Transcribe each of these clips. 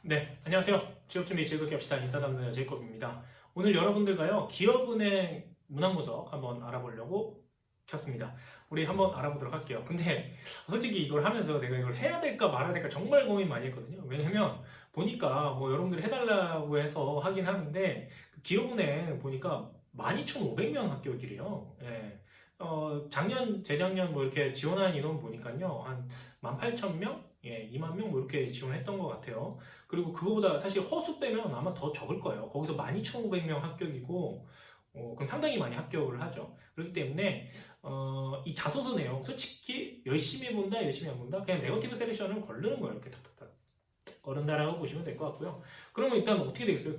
네, 안녕하세요. 취업준비 즐겁게 합시다. 인사 담당 제이콥입니다. 오늘 여러분들과요, 기업은행 문항분석 한번 알아보려고 켰습니다. 우리 한번 알아보도록 할게요. 근데 솔직히 이걸 하면서 내가 이걸 해야 될까 말아야 될까 정말 고민 많이 했거든요. 왜냐면 보니까 뭐 여러분들이 해달라고 해서 하긴 하는데 그 기업은행 보니까 12,500명 합격이래요. 예. 작년, 재작년 뭐 이렇게 지원한 인원 보니까요, 한 18,000명? 예, 2만 명 뭐 이렇게 지원했던 것 같아요. 그리고 그거보다 사실 허수 빼면 아마 더 적을 거예요. 거기서 12,500명 합격이고, 그럼 상당히 많이 합격을 하죠. 그렇기 때문에, 이 자소서 내용, 솔직히 열심히 본다, 열심히 안 본다, 그냥 네거티브 셀렉션을 거르는 거예요. 이렇게 탁탁탁. 거른다라고 보시면 될 것 같고요. 그러면 일단 어떻게 되겠어요?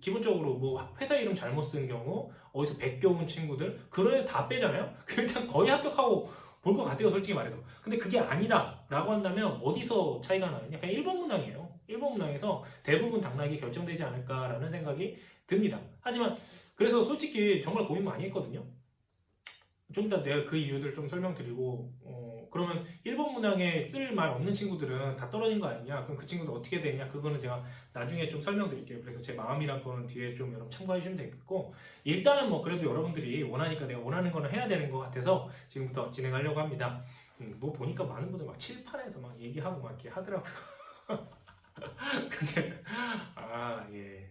기본적으로 뭐 회사 이름 잘못 쓴 경우, 어디서 베껴온 친구들, 그런 애 다 빼잖아요? 일단 거의 합격하고 볼 것 같아요, 솔직히 말해서. 근데 그게 아니다 라고 한다면 어디서 차이가 나느냐? 그냥 1번 문항이에요. 1번 문항에서 대부분 당락이 결정되지 않을까라는 생각이 듭니다. 하지만 그래서 솔직히 정말 고민 많이 했거든요. 좀 이따 내가 그 이유들 좀 설명드리고, 그러면 1번 문항에 쓸 말 없는 친구들은 다 떨어진 거 아니냐? 그럼 그 친구들 어떻게 되냐? 그거는 제가 나중에 좀 설명드릴게요. 그래서 제 마음이란 거는 뒤에 좀 여러분 참고해 주시면 되겠고, 일단은 뭐 그래도 여러분들이 원하니까 내가 원하는 거는 해야 되는 것 같아서 지금부터 진행하려고 합니다. 뭐 보니까 많은 분들 막 칠판에서 막 얘기하고 막 이렇게 하더라고요. 근데, 예.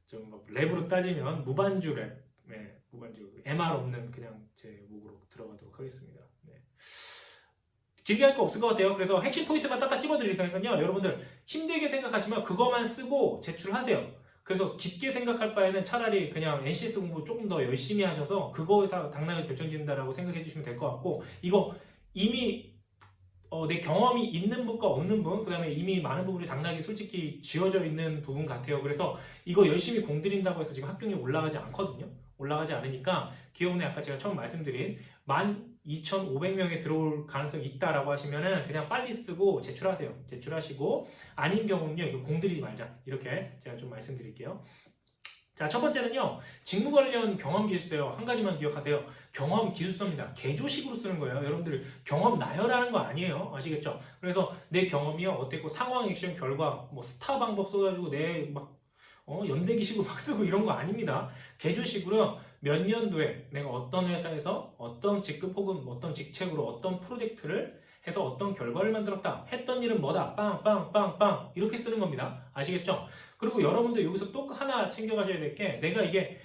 좀 뭐 랩으로 따지면 무반주 랩. 네, 무반주. MR 없는 그냥 제 목으로 들어가도록 하겠습니다. 네. 길게 할 거 없을 것 같아요. 그래서 핵심 포인트만 딱딱 찍어드릴 테니까요. 여러분들 힘들게 생각하시면 그것만 쓰고 제출하세요. 그래서 깊게 생각할 바에는 차라리 그냥 NCS 공부 조금 더 열심히 하셔서 그거에서 당락을 결정짓는다라고 생각해 주시면 될 것 같고, 이거 이미 내 경험이 있는 분과 없는 분, 그 다음에 이미 많은 부분이 당락이 솔직히 지어져 있는 부분 같아요. 그래서 이거 열심히 공들인다고 해서 지금 합격률이 올라가지 않거든요. 올라가지 않으니까 기업은행 아까 제가 처음 말씀드린 12,500명에 들어올 가능성이 있다라고 하시면은 그냥 빨리 쓰고 제출하세요. 제출하시고 아닌 경우는요, 이거 공들이지 말자. 이렇게 제가 좀 말씀드릴게요. 자, 첫 번째는요, 직무 관련 경험 기술서예요. 한 가지만 기억하세요. 경험 기술서입니다. 개조식으로 쓰는 거예요. 여러분들 경험 나열하는 거 아니에요. 아시겠죠? 그래서 내 경험이요, 어땠고, 상황, 액션, 결과, 뭐 스타 방법 써가지고 내 막 연대기식으로 막 쓰고 이런 거 아닙니다. 개조식으로 몇 년도에 내가 어떤 회사에서 어떤 직급 혹은 어떤 직책으로 어떤 프로젝트를 해서 어떤 결과를 만들었다. 했던 일은 뭐다. 빵빵빵빵 이렇게 쓰는 겁니다. 아시겠죠? 그리고 여러분들 여기서 또 하나 챙겨가셔야 될 게, 내가 이게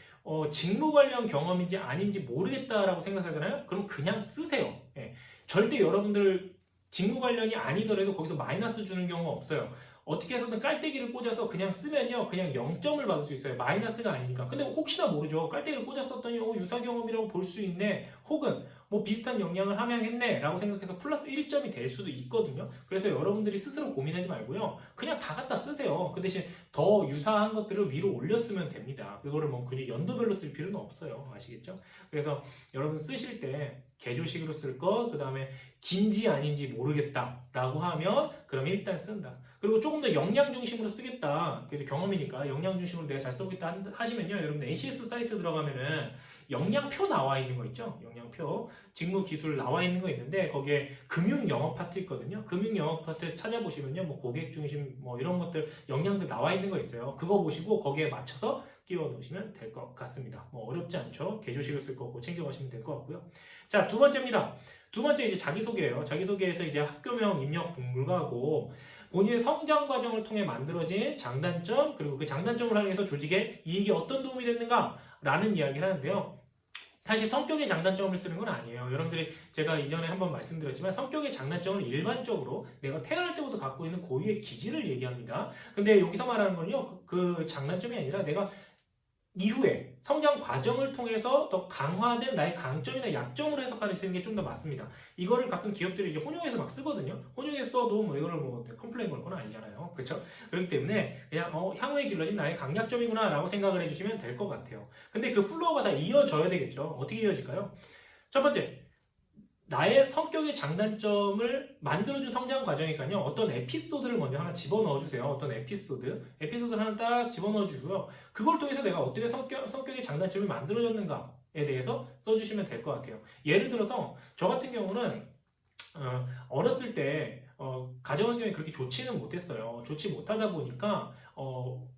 직무 관련 경험인지 아닌지 모르겠다라고 생각하잖아요. 그럼 그냥 쓰세요. 예. 절대 여러분들 직무 관련이 아니더라도 거기서 마이너스 주는 경우가 없어요. 어떻게 해서든 깔때기를 꽂아서 그냥 쓰면요, 그냥 0점을 받을 수 있어요. 마이너스가 아니니까. 근데 혹시나 모르죠. 깔때기를 꽂았었더니 유사 경험이라고 볼 수 있네. 혹은 뭐 비슷한 역량을 함양했네 라고 생각해서 플러스 1점이 될 수도 있거든요. 그래서 여러분들이 스스로 고민하지 말고요, 그냥 다 갖다 쓰세요. 그 대신 더 유사한 것들을 위로 올렸으면 됩니다. 그거를 뭐 굳이 연도별로 쓸 필요는 없어요. 아시겠죠? 그래서 여러분 쓰실 때 개조식으로 쓸 것, 그 다음에 긴지 아닌지 모르겠다라고 하면 그럼 일단 쓴다. 그리고 조금 더 역량 중심으로 쓰겠다. 그래도 경험이니까 역량 중심으로 내가 잘 써보겠다 하시면요, 여러분들 NCS 사이트 들어가면은 역량표 나와 있는 거 있죠? 역량표. 직무 기술 나와 있는 거 있는데 거기에 금융 영업 파트 있거든요. 금융 영업 파트 찾아보시면요, 뭐 고객 중심 뭐 이런 것들 역량들 나와 있는 거 있어요. 그거 보시고 거기에 맞춰서 끼워 놓으시면 될 것 같습니다. 뭐 어렵지 않죠? 개조식을 쓸 거고 챙겨가시면 될 것 같고요. 자, 두 번째입니다. 두 번째 이제 자기소개예요. 자기소개에서 이제 학교명 입력 불가하고 본인의 성장 과정을 통해 만들어진 장단점, 그리고 그 장단점을 활용해서 조직에 이익이 어떤 도움이 됐는가라는 이야기를 하는데요. 사실 성격의 장단점을 쓰는 건 아니에요. 여러분들이 제가 이전에 한번 말씀드렸지만 성격의 장단점은 일반적으로 내가 태어날 때부터 갖고 있는 고유의 기질을 얘기합니다. 근데 여기서 말하는 건요, 그 장단점이 아니라 내가 이후에 성장 과정을 통해서 더 강화된 나의 강점이나 약점으로 해석하시는 게 좀 더 맞습니다. 이거를 가끔 기업들이 이제 혼용해서 막 쓰거든요. 혼용해서 써도 뭐 이거를 뭐 컴플레인 걸 건 아니잖아요. 그렇죠? 그렇기 때문에 그냥 향후에 길러진 나의 강약점이구나 라고 생각을 해주시면 될 것 같아요. 근데 그 플로어가 다 이어져야 되겠죠. 어떻게 이어질까요? 첫 번째, 나의 성격의 장단점을 만들어준 성장 과정이니까요, 어떤 에피소드를 먼저 하나 집어넣어 주세요. 어떤 에피소드를 하나 딱 집어넣어 주고요. 그걸 통해서 내가 어떻게 성격의 장단점을 만들어줬는가에 대해서 써주시면 될 것 같아요. 예를 들어서 저 같은 경우는 어렸을 때 가정 환경이 그렇게 좋지는 못했어요. 좋지 못하다 보니까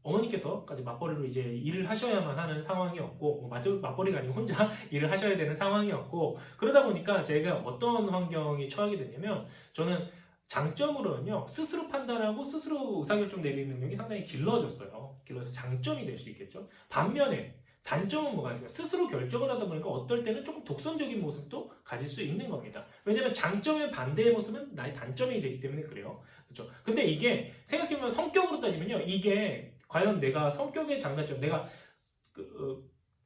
어머니께서까지 맞벌이로 이제 일을 하셔야만 하는 상황이었고, 맞벌이가 아니고 혼자 일을 하셔야 되는 상황이었고, 그러다 보니까 제가 어떤 환경에 처하게 됐냐면, 저는 장점으로는요, 스스로 판단하고 스스로 의사결정 내리는 능력이 상당히 길러졌어요. 길러서 장점이 될 수 있겠죠. 반면에 단점은 뭐가 있어요? 스스로 결정을 하다 보니까 어떨 때는 조금 독선적인 모습도 가질 수 있는 겁니다. 왜냐하면 장점의 반대의 모습은 나의 단점이 되기 때문에 그래요. 그렇죠? 근데 이게 생각해보면 성격으로 따지면요, 이게 과연 내가 성격의 장단점, 내가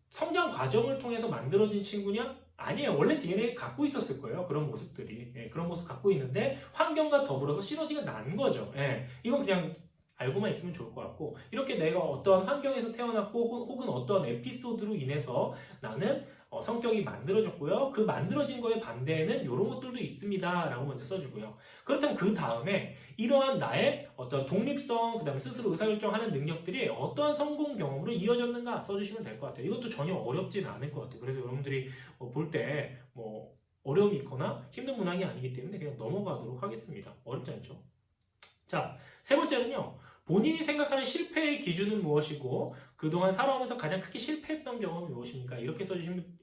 성장 과정을 통해서 만들어진 친구냐? 아니에요. 원래 DNA 갖고 있었을 거예요. 그런 모습들이. 예, 그런 모습 갖고 있는데 환경과 더불어서 시너지가 난 거죠. 예, 이건 그냥 알고만 있으면 좋을 것 같고, 이렇게 내가 어떠한 환경에서 태어났고 혹은 어떠한 에피소드로 인해서 나는 성격이 만들어졌고요. 그 만들어진 거에 반대에는 이런 것들도 있습니다 라고 먼저 써주고요. 그렇다면 그 다음에 이러한 나의 어떤 독립성, 그 다음에 스스로 의사결정하는 능력들이 어떠한 성공 경험으로 이어졌는가 써주시면 될 것 같아요. 이것도 전혀 어렵지는 않을 것 같아요. 그래서 여러분들이 볼 때 뭐 어려움이 있거나 힘든 문항이 아니기 때문에 그냥 넘어가도록 하겠습니다. 어렵지 않죠? 자, 세 번째는요. 본인이 생각하는 실패의 기준은 무엇이고 그동안 살아오면서 가장 크게 실패했던 경험이 무엇입니까? 이렇게 써주시면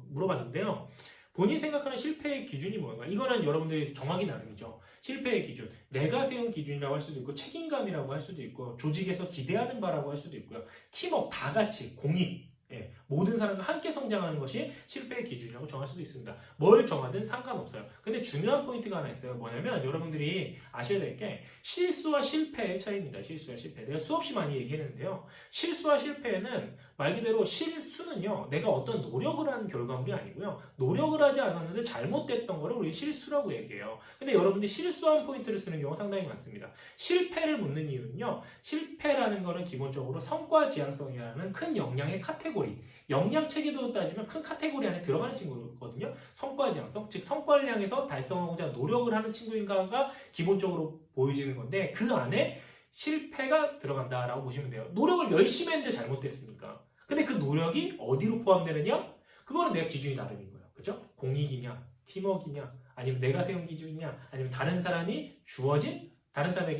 물어봤는데요. 본인이 생각하는 실패의 기준이 뭔가? 이거는 여러분들이 정하기 나름이죠. 실패의 기준. 내가 세운 기준이라고 할 수도 있고 책임감이라고 할 수도 있고 조직에서 기대하는 바라고 할 수도 있고요. 팀업 다 같이 공익. 예, 모든 사람과 함께 성장하는 것이 실패의 기준이라고 정할 수도 있습니다. 뭘 정하든 상관없어요. 근데 중요한 포인트가 하나 있어요. 뭐냐면 여러분들이 아셔야 될 게 실수와 실패의 차이입니다. 실수와 실패. 내가 수없이 많이 얘기했는데요. 실수와 실패는 말 그대로 실수는요. 내가 어떤 노력을 한 결과물이 아니고요. 노력을 하지 않았는데 잘못됐던 거를 우리 실수라고 얘기해요. 근데 여러분들이 실수한 포인트를 쓰는 경우가 상당히 많습니다. 실패를 묻는 이유는요. 실패라는 거는 기본적으로 성과 지향성이라는 큰 역량의 카테고리, 역량 체계도 따지면 큰 카테고리 안에 들어가는 친구거든요. 성과 지향성, 즉 성과를 향해서 달성하고자 노력을 하는 친구인가가 기본적으로 보여지는 건데 그 안에 실패가 들어간다라고 보시면 돼요. 노력을 열심히 했는데 잘못됐으니까. 근데 그 노력이 어디로 포함되느냐? 그거는 내가 기준이 나름인 거예요. 그죠? 공익이냐, 팀워크이냐, 아니면 내가 세운 기준이냐, 아니면 다른 사람에게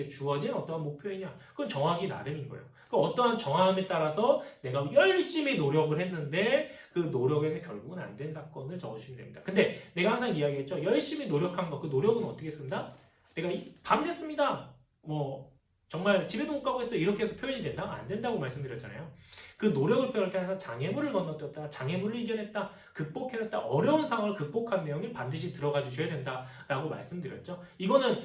주어진 어떠한 목표이냐, 그건 정하기 나름인 거예요. 그 어떠한 정함에 따라서 내가 열심히 노력을 했는데 그 노력에는 결국은 안 된 사건을 적어주시면 됩니다. 근데 내가 항상 이야기했죠. 열심히 노력한 거, 그 노력은 어떻게 쓴다? 내가 밤샜습니다. 정말 집에도 못 가고 했어요. 이렇게 해서 표현이 된다? 안 된다고 말씀드렸잖아요. 그 노력을 표현할 때 항상 장애물을 건너뛰었다, 장애물을 이겨냈다, 극복해냈다, 어려운 상황을 극복한 내용이 반드시 들어가 주셔야 된다라고 말씀드렸죠. 이거는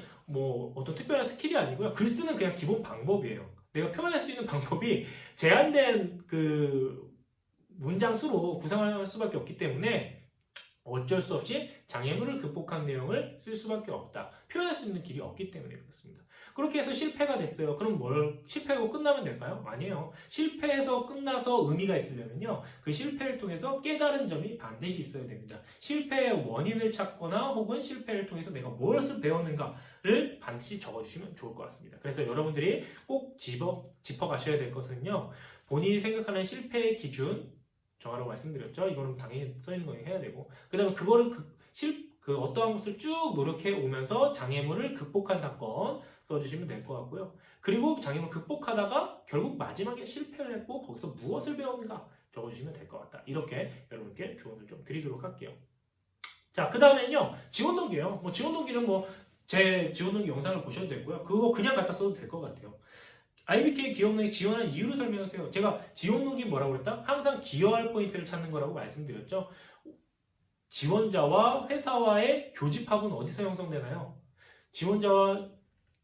어떤 특별한 스킬이 아니고요. 글 쓰는 그냥 기본 방법이에요. 내가 표현할 수 있는 방법이 제한된 그 문장 수로 구성할 수밖에 없기 때문에 어쩔 수 없이 장애물을 극복한 내용을 쓸 수밖에 없다. 표현할 수 있는 길이 없기 때문에 그렇습니다. 그렇게 해서 실패가 됐어요. 그럼 실패하고 끝나면 될까요? 아니에요. 실패해서 끝나서 의미가 있으려면요. 그 실패를 통해서 깨달은 점이 반드시 있어야 됩니다. 실패의 원인을 찾거나 혹은 실패를 통해서 내가 무엇을 배웠는가를 반드시 적어주시면 좋을 것 같습니다. 그래서 여러분들이 꼭 짚어가셔야 될 것은요. 본인이 생각하는 실패의 기준, 정하라고 말씀드렸죠. 이거는 당연히 써있는 거 해야 되고, 그 다음에 그거를 어떠한 것을 쭉 노력해 오면서 장애물을 극복한 사건 써주시면 될 것 같고요. 그리고 장애물 극복하다가 결국 마지막에 실패를 했고 거기서 무엇을 배웠는가 적어주시면 될 것 같다. 이렇게 여러분께 조언을 좀 드리도록 할게요. 자, 그 다음에는요. 지원동기예요. 지원동기는 제 지원동기 영상을 보셔도 되고요. 그거 그냥 갖다 써도 될 것 같아요. IBK 기업론에 지원한 이유를 설명하세요. 제가 지원론이 뭐라고 그랬다? 항상 기여할 포인트를 찾는 거라고 말씀드렸죠. 지원자와 회사와의 교집합은 어디서 형성되나요? 지원자와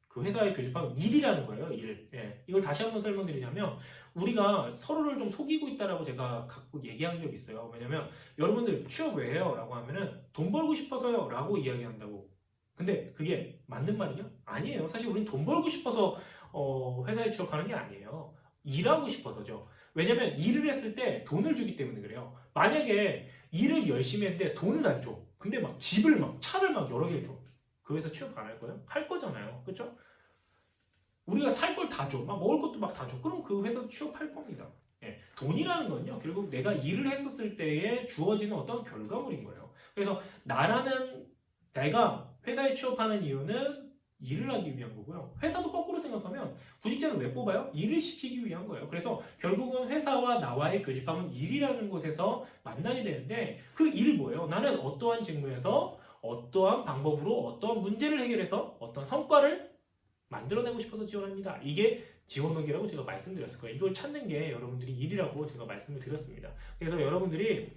그 회사의 교집합은 일이라는 거예요. 일. 예. 이걸 다시 한번 설명드리자면 우리가 서로를 좀 속이고 있다라고 제가 갖고 얘기한 적이 있어요. 왜냐면 여러분들 취업 왜 해요? 라고 하면은 돈 벌고 싶어서요. 라고 이야기한다고. 근데 그게 맞는 말이냐? 아니에요. 사실 우리는 돈 벌고 싶어서 회사에 취업하는 게 아니에요. 일하고 싶어서죠. 왜냐면 일을 했을 때 돈을 주기 때문에 그래요. 만약에 일을 열심히 했는데 돈을 안 줘. 근데 차를 여러 개를 줘. 그 회사 취업 안 할 거예요? 할 거잖아요. 그렇죠? 우리가 살 걸 다 줘. 먹을 것도 다 줘. 그럼 그 회사도 취업할 겁니다. 예, 돈이라는 건요. 결국 내가 일을 했었을 때에 주어지는 어떤 결과물인 거예요. 그래서 내가 회사에 취업하는 이유는 일을 하기 위한 거고요. 회사도 거꾸로 생각하면 구직자는 왜 뽑아요? 일을 시키기 위한 거예요. 그래서 결국은 회사와 나와의 교집합은 일이라는 곳에서 만나게 되는데 그 일 뭐예요? 나는 어떠한 직무에서 어떠한 방법으로 어떠한 문제를 해결해서 어떠한 성과를 만들어내고 싶어서 지원합니다. 이게 지원록이라고 제가 말씀드렸을 거예요. 이걸 찾는 게 여러분들이 일이라고 제가 말씀을 드렸습니다. 그래서 여러분들이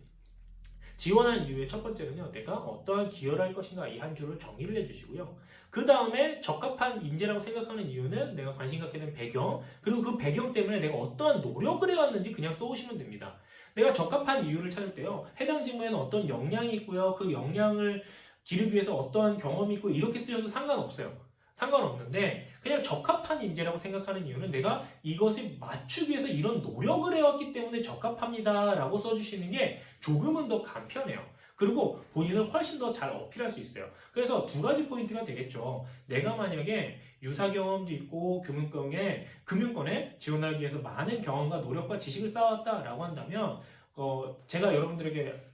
지원한 이유의 첫 번째는요, 내가 어떠한 기여를 할 것인가 이 한 줄을 정의를 해주시고요. 그 다음에 적합한 인재라고 생각하는 이유는 내가 관심 갖게 된 배경, 그리고 그 배경 때문에 내가 어떠한 노력을 해왔는지 그냥 써오시면 됩니다. 내가 적합한 이유를 찾을 때요, 해당 직무에는 어떤 역량이 있고요, 그 역량을 기르기 위해서 어떠한 경험이 있고 이렇게 쓰셔도 상관없어요. 상관없는데 그냥 적합한 인재라고 생각하는 이유는 내가 이것을 맞추기 위해서 이런 노력을 해왔기 때문에 적합합니다 라고 써주시는 게 조금은 더 간편해요. 그리고 본인을 훨씬 더 잘 어필할 수 있어요. 그래서 두 가지 포인트가 되겠죠. 내가 만약에 유사 경험도 있고 금융권에 지원하기 위해서 많은 경험과 노력과 지식을 쌓았다라고 한다면 제가 여러분들에게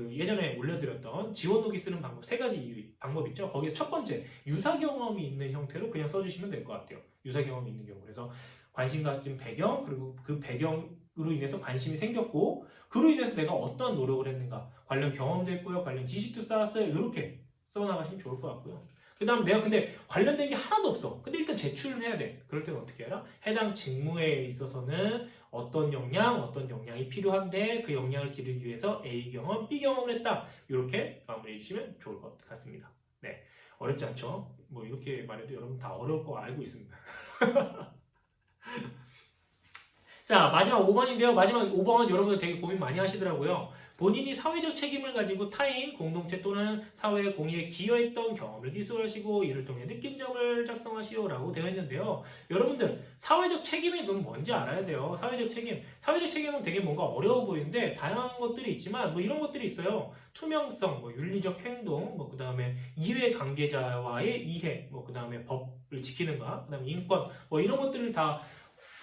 예전에 올려드렸던 지원록이 쓰는 방법 세 가지 방법 있죠. 거기에 첫 번째 유사 경험이 있는 형태로 그냥 써주시면 될 것 같아요. 유사 경험이 있는 경우. 그래서 관심 가진 배경, 그리고 그 배경으로 인해서 관심이 생겼고 그로 인해서 내가 어떤 노력을 했는가, 관련 경험도 했고요, 관련 지식도 쌓았어요. 이렇게 써나가시면 좋을 것 같고요. 그 다음 내가 근데 관련된 게 하나도 없어. 근데 일단 제출을 해야 돼. 그럴 때는 어떻게 해라? 해당 직무에 있어서는 어떤 역량이 필요한데 그 역량을 기르기 위해서 A 경험, B 경험을 했다. 이렇게 마무리해 주시면 좋을 것 같습니다. 네, 어렵지 않죠? 뭐 이렇게 말해도 여러분 다 어려울 거 알고 있습니다. 자, 마지막 5번인데요. 마지막 5번 여러분들 되게 고민 많이 하시더라고요. 본인이 사회적 책임을 가지고 타인, 공동체 또는 사회 공익에 기여했던 경험을 기술하시고 이를 통해 느낀 점을 작성하시오라고 되어 있는데요. 여러분들 사회적 책임이 그럼 뭔지 알아야 돼요. 사회적 책임은 되게 뭔가 어려워 보이는데 다양한 것들이 있지만 뭐 이런 것들이 있어요. 투명성, 뭐 윤리적 행동, 뭐 그다음에 이해 관계자와의 이해, 뭐 그다음에 법을 지키는가, 그다음에 인권, 뭐 이런 것들을 다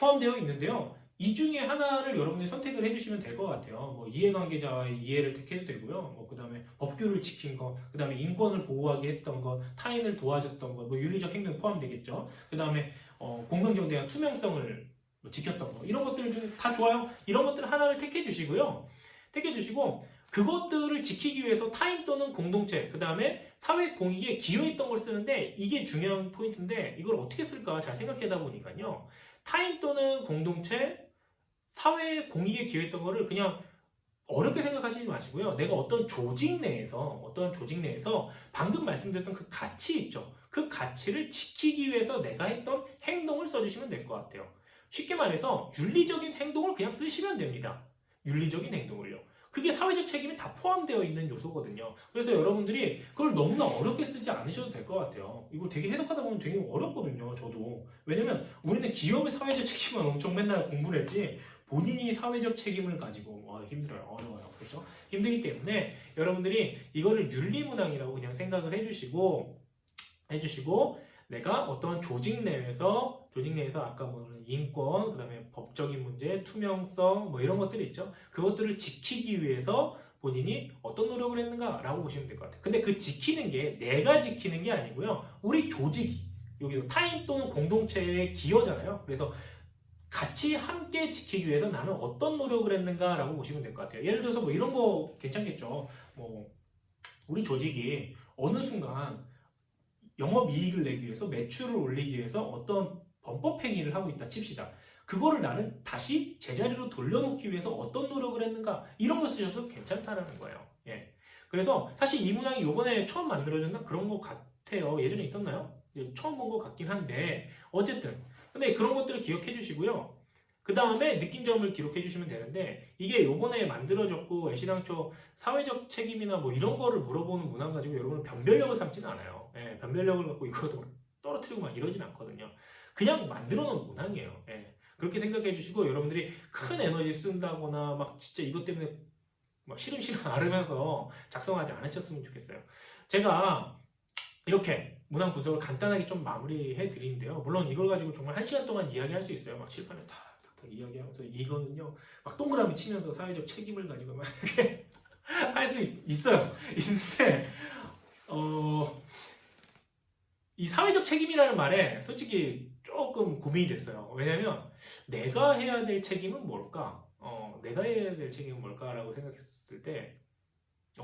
포함되어 있는데요. 이 중에 하나를 여러분이 선택을 해주시면 될 것 같아요. 뭐 이해관계자와의 이해를 택해도 되고요. 뭐 그다음에 법규를 지킨 것, 그다음에 인권을 보호하게 했던 것, 타인을 도와줬던 것, 뭐 윤리적 행동이 포함되겠죠. 그다음에 공정정대한 투명성을 지켰던 것, 이런 것들 중에 다 좋아요. 이런 것들 하나를 택해주시고요. 택해주시고 그것들을 지키기 위해서 타인 또는 공동체, 그다음에 사회 공익에 기여했던 걸 쓰는데 이게 중요한 포인트인데 이걸 어떻게 쓸까 잘 생각하다 보니까요. 타인 또는 공동체, 사회 공익에 기여했던 거를 그냥 어렵게 생각하시지 마시고요. 내가 어떤 조직 내에서 방금 말씀드렸던 그 가치 있죠. 그 가치를 지키기 위해서 내가 했던 행동을 써주시면 될 것 같아요. 쉽게 말해서 윤리적인 행동을 그냥 쓰시면 됩니다. 윤리적인 행동을요. 그게 사회적 책임이 다 포함되어 있는 요소거든요. 그래서 여러분들이 그걸 너무나 어렵게 쓰지 않으셔도 될 것 같아요. 이거 되게 해석하다 보면 되게 어렵거든요. 저도. 왜냐면 우리는 기업의 사회적 책임만 엄청 맨날 공부를 했지 본인이 사회적 책임을 가지고 힘들어요. 어려워요. 그렇죠? 힘들기 때문에 여러분들이 이거를 윤리문항이라고 그냥 생각을 해주시고 내가 어떤 조직 내에서 아까 뭐는 인권, 그다음에 법적인 문제, 투명성 뭐 이런 것들이 있죠. 그것들을 지키기 위해서 본인이 어떤 노력을 했는가라고 보시면 될 것 같아요. 근데 그 지키는 게 내가 지키는 게 아니고요. 우리 조직이 여기서 타인 또는 공동체의 기여잖아요. 그래서 같이 함께 지키기 위해서 나는 어떤 노력을 했는가라고 보시면 될 것 같아요. 예를 들어서 뭐 이런 거 괜찮겠죠. 뭐 우리 조직이 어느 순간 영업이익을 내기 위해서 매출을 올리기 위해서 어떤 범법 행위를 하고 있다 칩시다. 그거를 나는 다시 제자리로 돌려놓기 위해서 어떤 노력을 했는가 이런 거 쓰셔도 괜찮다라는 거예요. 예. 그래서 사실 이 문항이 요번에 처음 만들어졌나 그런 것 같아요. 예전에 있었나요? 처음 본 것 같긴 한데 어쨌든 근데 그런 것들을 기억해 주시고요. 그 다음에 느낀 점을 기록해 주시면 되는데 이게 요번에 만들어졌고 애시당초 사회적 책임이나 뭐 이런 거를 물어보는 문항 가지고 여러분은 변별력을 삼지는 않아요. 예, 변별력을 갖고 이거도 떨어뜨리고 막 이러진 않거든요. 그냥 만들어 놓은 문항이에요. 예, 그렇게 생각해 주시고 여러분들이 큰 에너지 쓴다거나 막 진짜 이것 때문에 막 시름시름 앓으면서 작성하지 않으셨으면 좋겠어요. 제가 이렇게 문항 분석을 간단하게 좀 마무리해 드리는데요. 물론 이걸 가지고 정말 1시간 동안 이야기할 수 있어요. 막 칠판에 다 이야기하면서 이거는요 막 동그라미 치면서 사회적 책임을 가지고 막 이렇게 할 수 있어요. 있는데 이 사회적 책임이라는 말에 솔직히 조금 고민이 됐어요. 왜냐면 내가 해야 될 책임은 뭘까? 내가 해야 될 책임은 뭘까라고 생각했을 때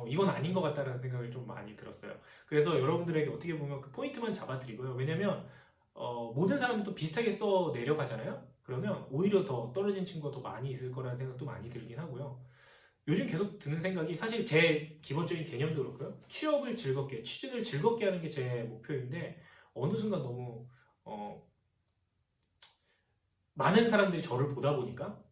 이건 아닌 것 같다는 생각이 좀 많이 들었어요. 그래서 여러분들에게 어떻게 보면 그 포인트만 잡아드리고요. 왜냐면 모든 사람이 또 비슷하게 써 내려가잖아요. 그러면 오히려 더 떨어진 친구가 더 많이 있을 거라는 생각도 많이 들긴 하고요. 요즘 계속 드는 생각이 사실 제 기본적인 개념도 그렇고요. 취업을 즐겁게, 취준을 즐겁게 하는 게 제 목표인데 어느 순간 너무 많은 사람들이 저를 보다 보니까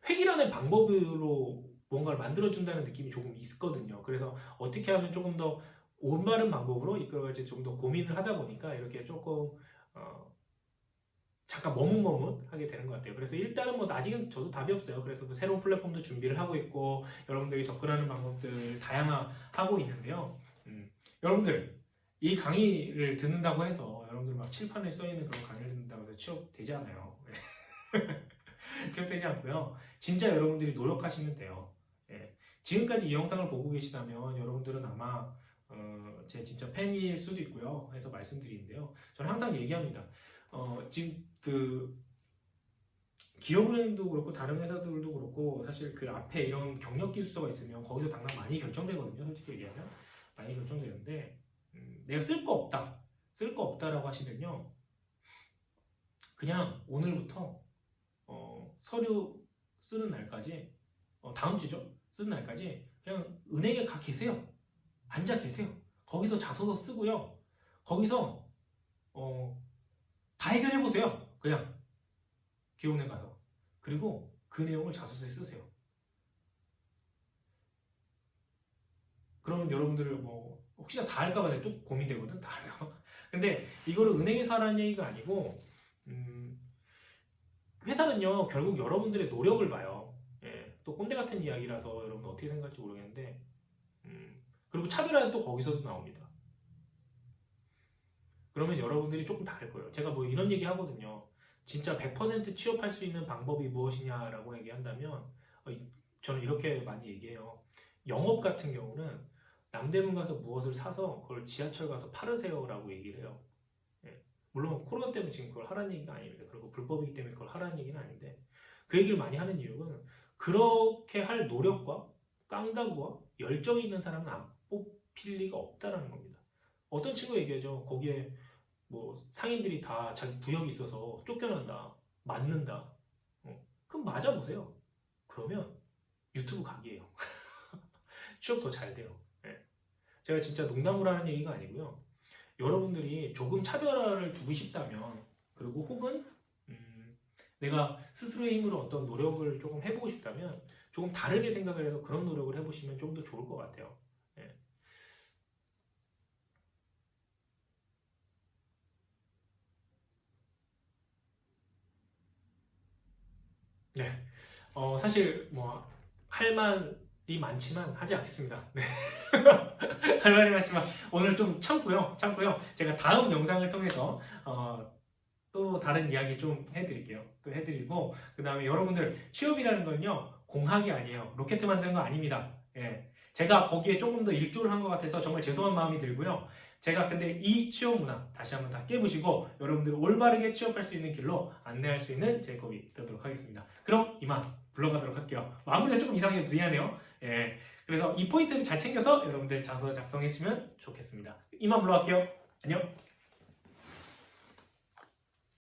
획일하는 방법으로 뭔가를 만들어준다는 느낌이 조금 있거든요. 그래서 어떻게 하면 조금 더 올바른 방법으로 이끌어갈지 좀 더 고민을 하다 보니까 이렇게 조금 잠깐 머뭇머뭇하게 되는 것 같아요. 그래서 일단은 뭐 아직은 저도 답이 없어요. 그래서 뭐 새로운 플랫폼도 준비를 하고 있고 여러분들이 접근하는 방법들 다양하고 있는데요. 여러분들 이 강의를 듣는다고 해서 여러분들 막 칠판에 써있는 그런 강의를 듣는다고 해서 취업되지 않아요. 취업되지 않고요. 진짜 여러분들이 노력하시면 돼요. 예. 지금까지 이 영상을 보고 계시다면 여러분들은 아마 제 진짜 팬일 수도 있고요. 해서 말씀드리는데요. 저는 항상 얘기합니다. 지금 그 기업은행도 그렇고 다른 회사들도 그렇고 사실 그 앞에 이런 경력 기술서가 있으면 거기서 당장 많이 결정되거든요. 솔직히 얘기하면 많이 결정되는데 내가 쓸 거 없다, 쓸 거 없다라고 하시면요, 그냥 오늘부터 서류 쓰는 날까지 다음 주죠. 쓰는 날까지 그냥 은행에 가 계세요. 앉아 계세요. 거기서 자소서 쓰고요. 거기서 다 해결해 보세요. 그냥 기업은행 가서. 그리고 그 내용을 자소서에 쓰세요. 그러면 여러분들 뭐 혹시나 다 할까봐 또 고민되거든. 다 할까봐. 근데 이거를 은행에서 하라는 얘기가 아니고 회사는요 결국 여러분들의 노력을 봐요. 예, 또 꼰대 같은 이야기라서 여러분 어떻게 생각할지 모르겠는데 그리고 차별화는 또 거기서도 나옵니다. 그러면 여러분들이 조금 다를 거예요. 제가 뭐 이런 얘기 하거든요. 진짜 100% 취업할 수 있는 방법이 무엇이냐라고 얘기한다면 저는 이렇게 많이 얘기해요. 영업 같은 경우는 남대문 가서 무엇을 사서 그걸 지하철 가서 팔으세요라고 얘기를 해요. 예. 물론 코로나 때문에 지금 그걸 하라는 얘기가 아닙니다. 그리고 불법이기 때문에 그걸 하라는 얘기는 아닌데 그 얘기를 많이 하는 이유는 그렇게 할 노력과 깡다구와 열정이 있는 사람은 안 뽑힐 리가 없다는 겁니다. 어떤 친구가 얘기하죠. 거기에 뭐 상인들이 다 자기 구역이 있어서 쫓겨난다, 맞는다. 그럼 맞아보세요. 그러면 유튜브 각이에요. 취업 더 잘 돼요. 네. 제가 진짜 농담으로 하는 얘기가 아니고요. 여러분들이 조금 차별화를 두고 싶다면, 그리고 혹은 내가 스스로의 힘으로 어떤 노력을 조금 해보고 싶다면 조금 다르게 생각을 해서 그런 노력을 해보시면 좀 더 좋을 것 같아요. 네. 네. 사실 뭐 할 말이 많지만 하지 않겠습니다. 네. 할 말이 많지만 오늘 좀 참고요. 제가 다음 영상을 통해서 또 다른 이야기 좀 해드릴게요. 또 해드리고 그 다음에 여러분들 취업이라는 건요 공학이 아니에요. 로켓 만드는 거 아닙니다. 예. 제가 거기에 조금 더 일조를 한 것 같아서 정말 죄송한 마음이 들고요. 제가 근데 이 취업 문화 다시 한번 다 깨부시고 여러분들 올바르게 취업할 수 있는 길로 안내할 수 있는 제이콥이 되도록 하겠습니다. 그럼 이만 불러가도록 할게요. 마무리가 조금 이상해 미안해요. 예. 그래서 이 포인트를 잘 챙겨서 여러분들 자소서 작성했으면 좋겠습니다. 이만 불러갈게요. 안녕.